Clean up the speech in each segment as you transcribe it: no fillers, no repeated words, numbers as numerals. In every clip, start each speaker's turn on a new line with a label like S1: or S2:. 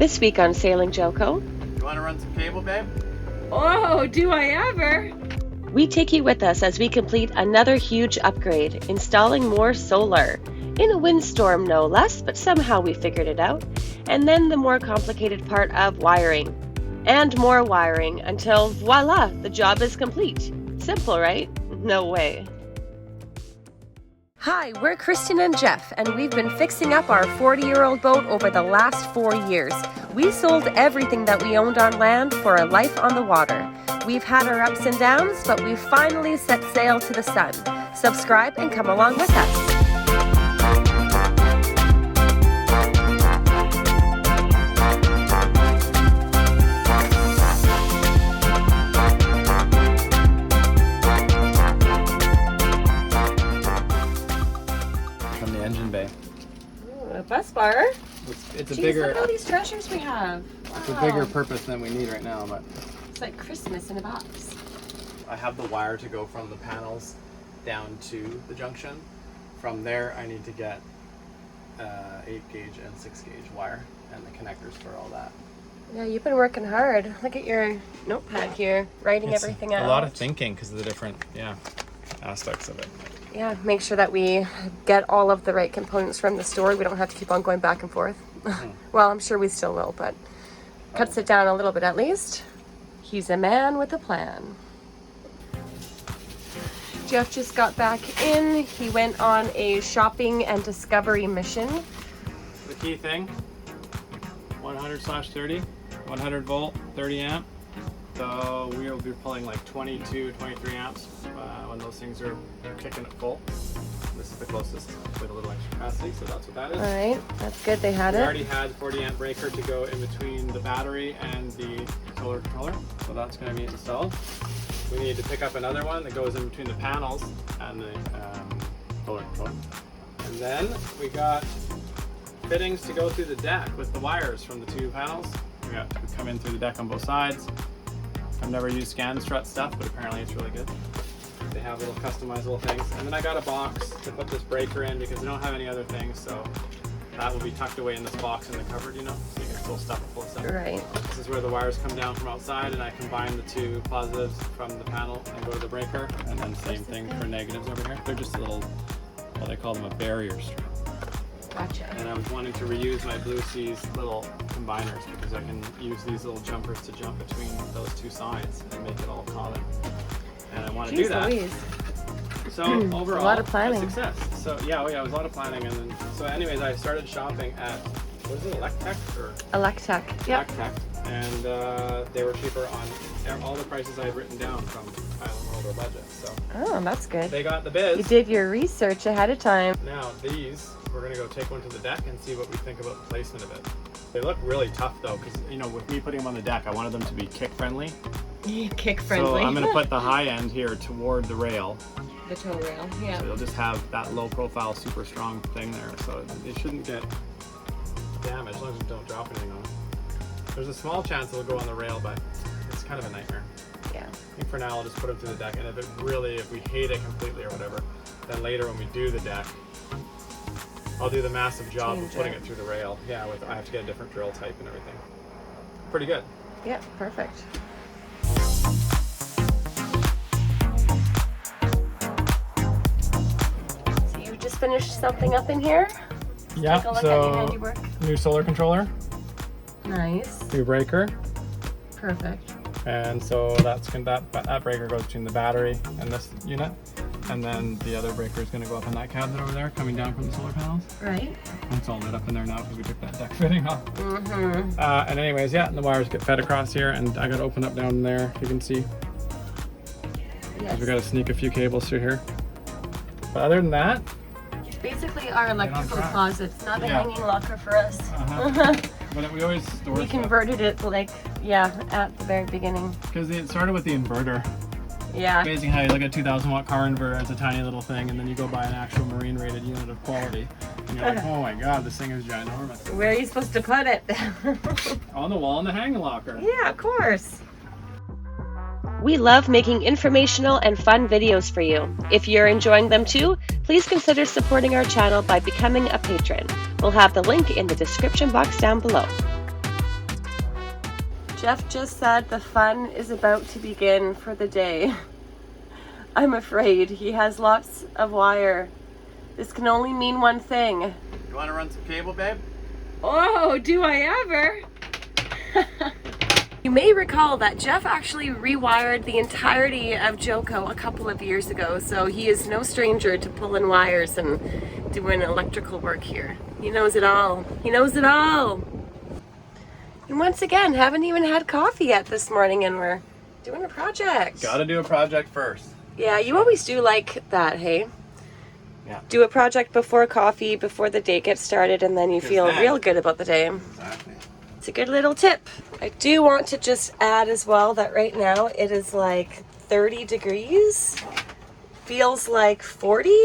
S1: This week on Sailing Joco.
S2: You want to run some cable, babe?
S1: Oh, do I ever? We take you with us as we complete another huge upgrade, installing more solar. In a windstorm, no less, but somehow we figured it out. And then the more complicated part of wiring. And more wiring until, voila, the job is complete. Simple, right? No way. Hi, we're Kristen and Jeff, and we've been fixing up our 40-year-old boat over the last 4 years. We sold everything that we owned on land for a life on the water. We've had our ups and downs, but we've finally set sail to the sun. Subscribe and come along with us.
S2: From the engine bay.
S1: Ooh, a bus bar.
S2: It's a
S1: Jeez,
S2: bigger.
S1: Look at all these treasures we have.
S2: It's a
S1: Wow.
S2: bigger purpose than we need right now, but
S1: It's like Christmas in a box.
S2: I have the wire to go from the panels down to the junction. From there, I need to get 8 gauge and 6 gauge wire and the connectors for all that.
S1: Yeah, you've been working hard. Look at your notepad here, writing everything out.
S2: A lot of thinking because of the different aspects of it.
S1: Yeah, make sure that we get all of the right components from the store. We don't have to keep on going back and forth. Well, I'm sure we still will, but cuts it down a little bit at least. He's a man with a plan. Jeff just got back in. He went on a shopping and discovery mission.
S2: The key thing, 100/30, 100 volt, 30 amp. So we'll be pulling like 22, 23 amps when those things are kicking at full. This is the closest with a little extra capacity, so that's what that is.
S1: All right, that's good. They had
S2: We
S1: it.
S2: already had 40 amp breaker to go in between the battery and the solar controller, so that's going to be installed. We need to pick up another one that goes in between the panels and the solar controller. And then we got fittings to go through the deck with the wires from the 2 panels. We got to come in through the deck on both sides. I've never used scan strut stuff, but apparently it's really good. They have little customizable things. And then I got a box to put this breaker in because I don't have any other things, so that will be tucked away in this box in the cupboard, you know, so you can still stuff it full of stuff.
S1: Right.
S2: This is where the wires come down from outside, and I combine the 2 positives from the panel and go to the breaker, and then same thing for negatives over here. They're just little, well, they call them a barrier strip.
S1: Gotcha.
S2: And I was wanting to reuse my Blue Seas little combiners because I can use these little jumpers to jump between those 2 sides and make it all common. And I want to do that.
S1: Louise.
S2: So overall,
S1: a lot of planning.
S2: a success. So yeah, it was a lot of planning, and then so anyways, I started shopping at what is it, Electech or
S1: Electech. Yep.
S2: Electech, and they were cheaper on all the prices I had written down from Island World or Budget. So
S1: Oh, that's good.
S2: they got the biz.
S1: You did your research ahead of time.
S2: Now these, we're gonna go take one to the deck and see what we think about the placement of it. They look really tough though, because you know, with me putting them on the deck, I wanted them to be kick friendly.
S1: Kick friendly.
S2: So I'm gonna put the high end here toward the rail.
S1: The tow rail, yeah.
S2: So you'll just have that low profile, super strong thing there. So it shouldn't get damaged as long as you don't drop anything on it. There's a small chance it'll go on the rail, but it's kind of a nightmare.
S1: Yeah.
S2: I think for now I'll just put them to the deck, and if we hate it completely or whatever, then later when we do the deck, I'll do the massive job of putting it through the rail. Yeah, I have to get a different drill type and everything. Pretty good.
S1: Yeah, perfect. So you just finished something up in here?
S2: Yeah,
S1: Take a look at your handiwork.
S2: New solar controller,
S1: Nice.
S2: new breaker,
S1: Perfect.
S2: and so that breaker goes between the battery and this unit, and then the other breaker is going to go up in that cabinet over there, coming down from the solar panels.
S1: Right.
S2: And it's all lit up in there now because we took that deck fitting off.
S1: Mm-hmm.
S2: And anyways, yeah, and the wires get fed across here, and I got to open up down there. You can see.
S1: Yes.
S2: We got to sneak a few cables through here. But other than that,
S1: Basically our electrical
S2: track.
S1: closet. It's not a
S2: Yeah.
S1: hanging locker for us.
S2: but we always store
S1: We
S2: stuff.
S1: converted it at the very beginning.
S2: Because it started with the inverter.
S1: Yeah.
S2: Amazing how you look at 2,000 watt car inverter, it's a tiny little thing, and then you go buy an actual marine rated unit of quality, and you're like, oh my god, this thing is ginormous.
S1: Where are you supposed to put it?
S2: On the wall in the hanging locker.
S1: Yeah, of course. We love making informational and fun videos for you. If you're enjoying them too, please consider supporting our channel by becoming a patron. We'll have the link in the description box down below. Jeff just said the fun is about to begin for the day. I'm afraid he has lots of wire. This can only mean one thing.
S2: You want to run some cable, babe?
S1: Oh, do I ever? You may recall that Jeff actually rewired the entirety of Joco a couple of years ago, so he is no stranger to pulling wires and doing electrical work here. He knows it all. He knows it all. And once again, haven't even had coffee yet this morning and we're doing a project.
S2: Gotta do a project first.
S1: Yeah, you always do like that, hey?
S2: Yeah.
S1: Do a project before coffee, before the day gets started, and then you feel real good about the day.
S2: Exactly.
S1: It's a good little tip. I do want to just add as well that right now it is like 30 degrees. Feels like 40.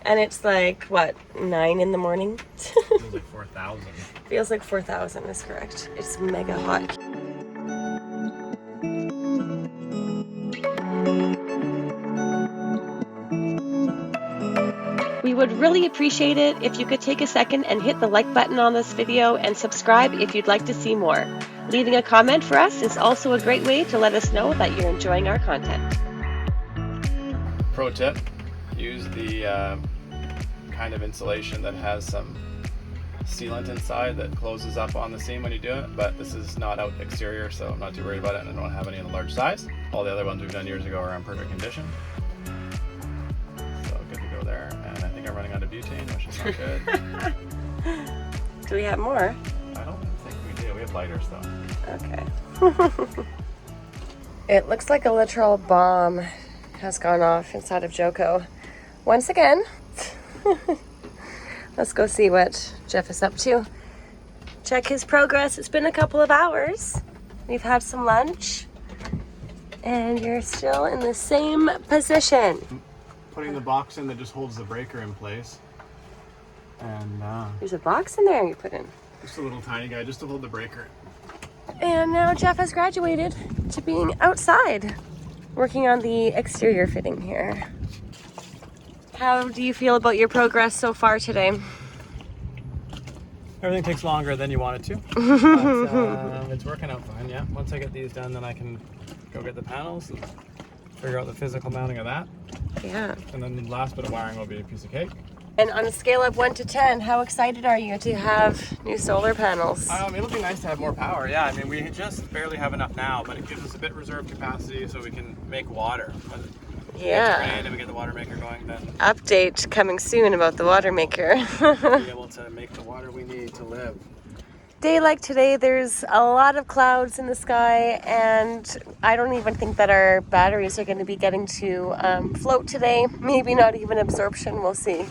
S1: And it's like, what, 9 in the morning?
S2: Feels like 4,000.
S1: Feels like 4,000 is correct. It's mega hot. We would really appreciate it if you could take a second and hit the like button on this video and subscribe if you'd like to see more. Leaving a comment for us is also a great way to let us know that you're enjoying our content.
S2: Pro tip, use the kind of insulation that has some sealant inside that closes up on the seam when you do it, but this is not out exterior, so I'm not too worried about it, and I don't have any in a large size. All the other ones we've done years ago are in perfect condition. So good to go there, and I think I'm running out of butane, which is not good.
S1: Do we have more?
S2: I don't think we do. We have lighters though.
S1: Okay. It looks like a literal bomb has gone off inside of Joco. Once again. Let's go see what Jeff is up to. Check his progress. It's been a couple of hours. We've had some lunch. And you're still in the same position.
S2: Putting the box in that just holds the breaker in place. And
S1: There's a box in there you put in.
S2: just a little tiny guy just to hold the breaker.
S1: And now Jeff has graduated to being outside, working on the exterior fitting here. How do you feel about your progress so far today?
S2: Everything takes longer than you want it to, but it's working out fine, yeah. Once I get these done, then I can go get the panels and figure out the physical mounting of that.
S1: Yeah.
S2: And then the last bit of wiring will be a piece of cake.
S1: And on a scale of 1 to 10, how excited are you to have new solar panels?
S2: It'll be nice to have more power, yeah. I mean, we just barely have enough now, but it gives us a bit reserve capacity so we can make water.
S1: Yeah.
S2: And we get the water maker going, then
S1: Update coming soon about the water maker.
S2: we'll be able to make the water we need to live.
S1: Day like today, there's a lot of clouds in the sky, and I don't even think that our batteries are going to be getting to float today. Maybe not even absorption, we'll see.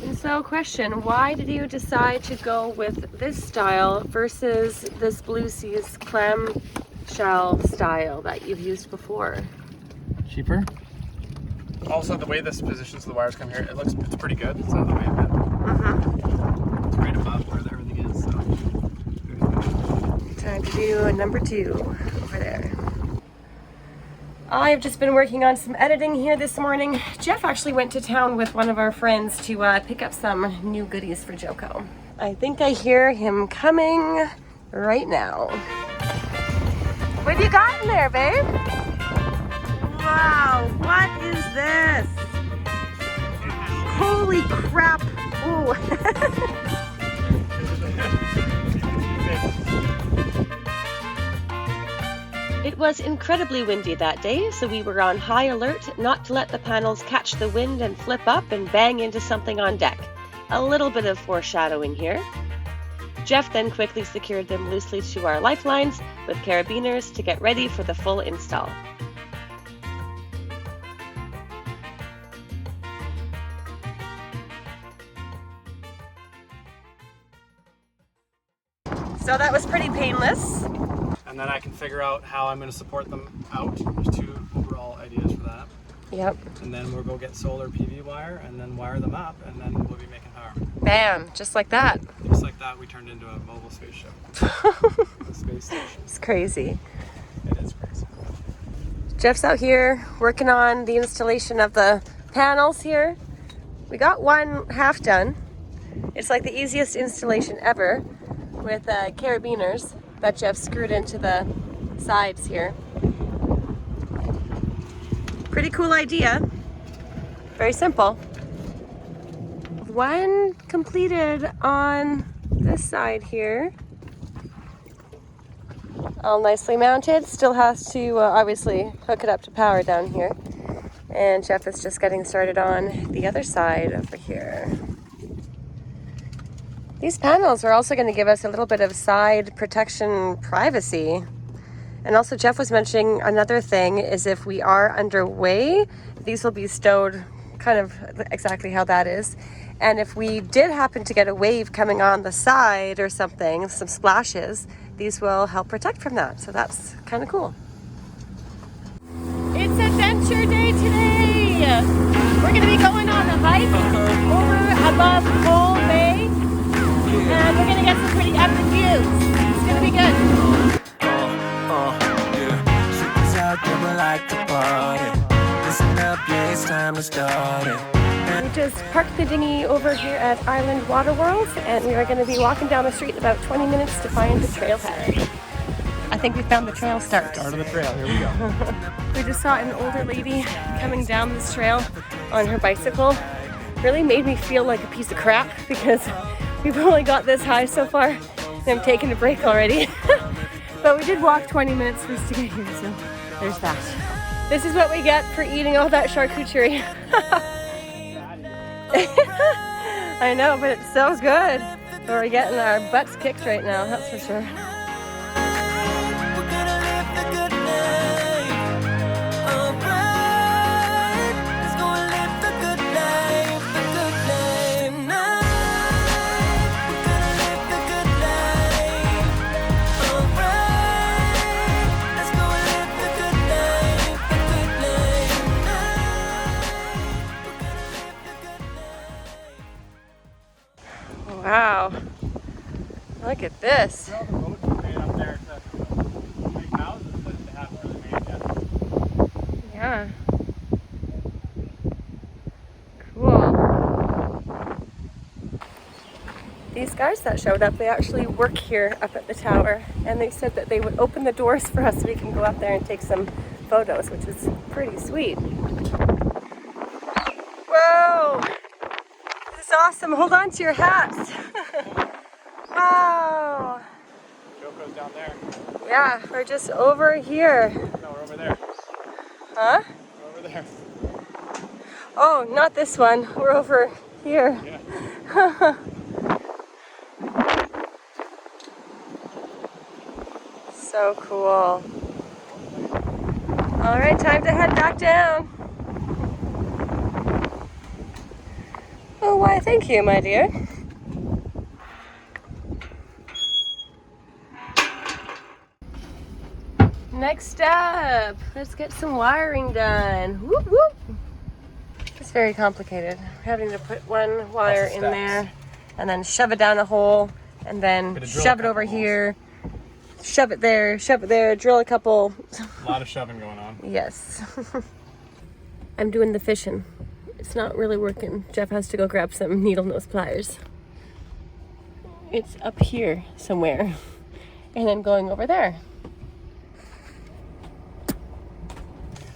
S1: And so question, why did you decide to go with this style versus this Blue Seas clamshell style that you've used before?
S2: Cheaper. Also, the way this positions the wires come here, it's pretty good. It's not the way it
S1: Mm-hmm.
S2: It's right above where everything is, so.
S1: Time to do a number 2 over there. I've just been working on some editing here this morning. Jeff actually went to town with one of our friends to pick up some new goodies for Joco. I think I hear him coming right now. What have you got in there, babe? Wow, what is this? Holy crap. Ooh. It was incredibly windy that day, so we were on high alert not to let the panels catch the wind and flip up and bang into something on deck. A little bit of foreshadowing here. Jeff then quickly secured them loosely to our lifelines with carabiners to get ready for the full install. So that was pretty painless.
S2: And then I can figure out how I'm going to support them out. There's 2 overall ideas for that.
S1: Yep.
S2: And then we'll go get solar PV wire and then wire them up, and then we'll be making power.
S1: Bam, just like that.
S2: Just like that, we turned into a mobile spaceship. A space station.
S1: It's crazy.
S2: It is crazy.
S1: Jeff's out here working on the installation of the panels here. We got one half done. It's like the easiest installation ever. with carabiners that Jeff screwed into the sides here. Pretty cool idea. Very simple. One completed on this side here. All nicely mounted. Still has to obviously hook it up to power down here. And Jeff is just getting started on the other side over here. These panels are also going to give us a little bit of side protection privacy. And also Jeff was mentioning another thing is if we are underway, these will be stowed kind of exactly how that is. And if we did happen to get a wave coming on the side or something, some splashes, these will help protect from that. So that's kind of cool. It's adventure day today. We're going to be going on a hike over above Coal Bay. And we're going to get some pretty epic views. It's going to be good. We just parked the dinghy over here at Island Water World, and we are going to be walking down the street in about 20 minutes to find the trailhead. I think we found the trail start.
S2: Start of the trail, here we go.
S1: We just saw an older lady coming down this trail on her bicycle. Really made me feel like a piece of crap because we've only got this high so far and I'm taking a break already. But we did walk 20 minutes just to get here, so there's that. This is what we get for eating all that charcuterie. I know, but it's so good. We're getting our butts kicked right now, that's for sure. Wow, look at this.
S2: Well, the boat was made up there to make houses, but they haven't really made yet.
S1: Yeah. Cool. These guys that showed up, they actually work here up at the tower, and they said that they would open the doors for us so we can go up there and take some photos, which is pretty sweet. Whoa! Awesome. Hold on to your hats. Wow.
S2: Joco's down there.
S1: Yeah, we're just over here.
S2: No, we're over there.
S1: Huh?
S2: We're over there.
S1: Oh, not this one. We're over here.
S2: Yeah.
S1: So cool. All right, time to head back down. Oh, why, thank you, my dear. Next up, let's get some wiring done. Whoop, whoop. It's very complicated. We're having to put one wire in there and then shove it down a hole and then shove it over here, shove it there, drill a couple.
S2: A lot of shoving going on.
S1: Yes. I'm doing the fishing. It's not really working. Jeff has to go grab some needle nose pliers. It's up here somewhere. And then going over there.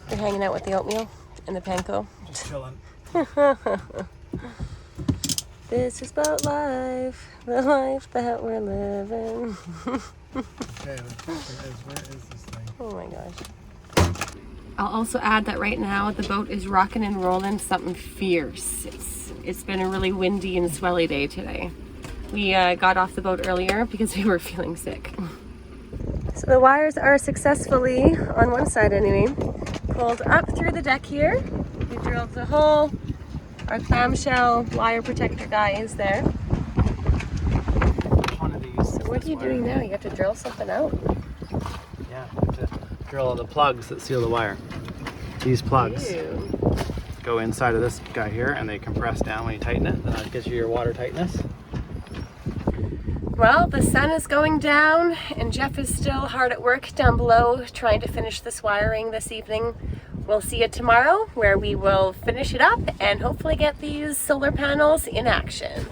S1: You're hanging out with the oatmeal and the panko.
S2: Just chilling.
S1: This is about life, the life that we're living.
S2: Okay, where is this thing?
S1: Oh my gosh. I'll also add that right now the boat is rocking and rolling something fierce. It's been a really windy and swelly day today. We got off the boat earlier because we were feeling sick. So the wires are successfully, on one side anyway, pulled up through the deck here. We drilled the hole. Our clamshell wire protector guy is there.
S2: One of these.
S1: So what are you doing now? You have to drill something out?
S2: Yeah, you have to drill all the plugs that seal the wire. These plugs go inside of this guy here and they compress down when you tighten it, and that gives you your water tightness.
S1: Well, the sun is going down and Jeff is still hard at work down below trying to finish this wiring this evening. We'll see you tomorrow where we will finish it up and hopefully get these solar panels in action.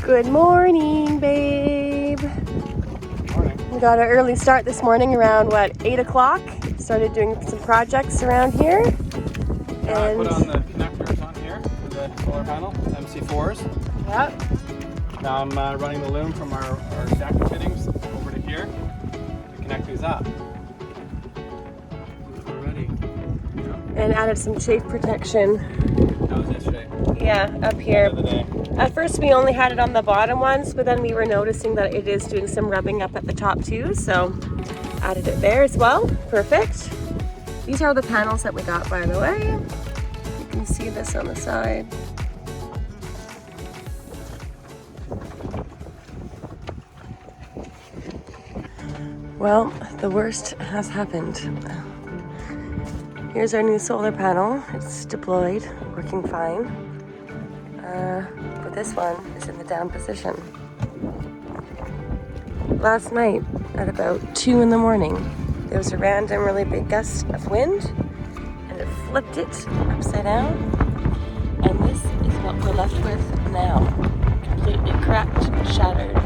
S1: Good morning, babe.
S2: Morning.
S1: We got an early start this morning around, 8 o'clock. Started doing some projects around here.
S2: I put on the connectors on here for the solar panel, MC4s.
S1: Yep.
S2: Now I'm running the loom from our stack fittings over to here to connect these up. We're ready.
S1: And added some shade protection.
S2: That was yesterday.
S1: Yeah, up here.
S2: End of the day.
S1: At first we only had it on the bottom ones, but then we were noticing that it is doing some rubbing up at the top too, so added it there as well. Perfect. These are the panels that we got, by the way. You can see this on the side. Well, the worst has happened. Here's our new solar panel. It's deployed, working fine. But this one is in the down position. Last night at about 2 in the morning, there was a random really big gust of wind and it flipped it upside down. And this is what we're left with now. Completely cracked, shattered.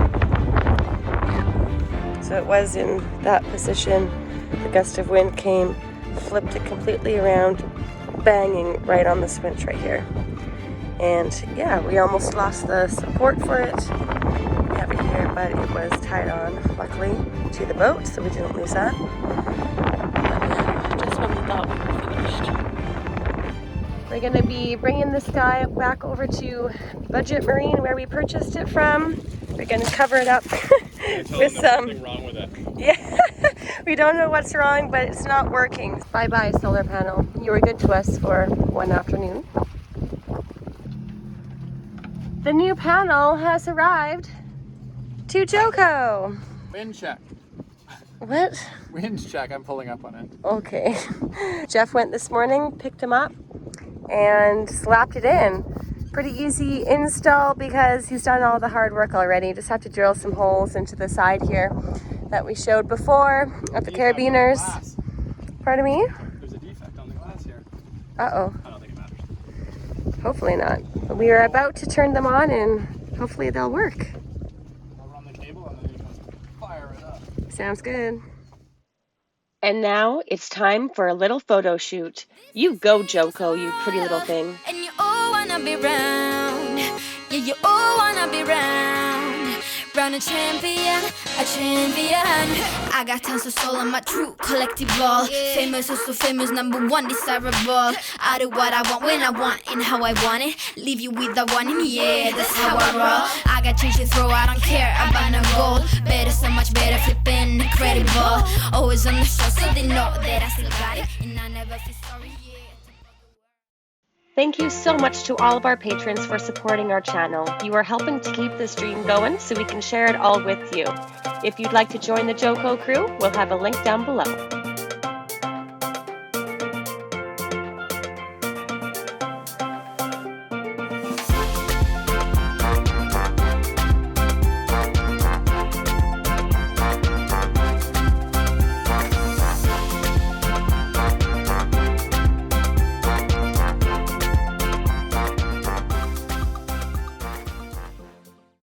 S1: So it was in that position. The gust of wind came, flipped it completely around, banging right on the winch right here. And yeah, we almost lost the support for it. We have it here, but it was tied on, luckily, to the boat, so we didn't lose that. But yeah, just when we thought we were finished. We're gonna be bringing this guy back over to Budget Marine where we purchased it from. We're gonna cover it up with some.
S2: Wrong with it.
S1: Yeah, we don't know what's wrong, but it's not working. Bye-bye, solar panel. You were good to us for one afternoon. The new panel has arrived to Joco.
S2: Wind check.
S1: What?
S2: Wind check. I'm pulling up on it.
S1: Okay. Jeff went this morning, picked him up, and slapped it in. Pretty easy install because he's done all the hard work already. Just have to drill some holes into the side here that we showed before at the carabiners. Pardon me?
S2: There's a defect on the glass here.
S1: Uh-oh.
S2: I don't think it matters.
S1: Hopefully not. We are about to turn them on and hopefully they'll work.
S2: I'll run the cable and then you can fire it up.
S1: Sounds good. And now it's time for a little photo shoot. You go, Joco, you pretty little thing.
S3: And you all wanna be round. Yeah, you all wanna be round. Round a champion, a champion. I got tons of soul on my true collectible. Famous, so famous, #1 desirable. I do what I want when I want and how I want it. Leave you with the one in me, yeah, that's how I roll. I got change to throw, I don't care about no gold. Better, so much better, flipping incredible. Always on the show, so they know that I still got it. And I never feel sorry, yeah.
S1: Thank you so much to all of our patrons for supporting our channel. You are helping to keep this dream going so we can share it all with you. If you'd like to join the Joco crew, we'll have a link down below.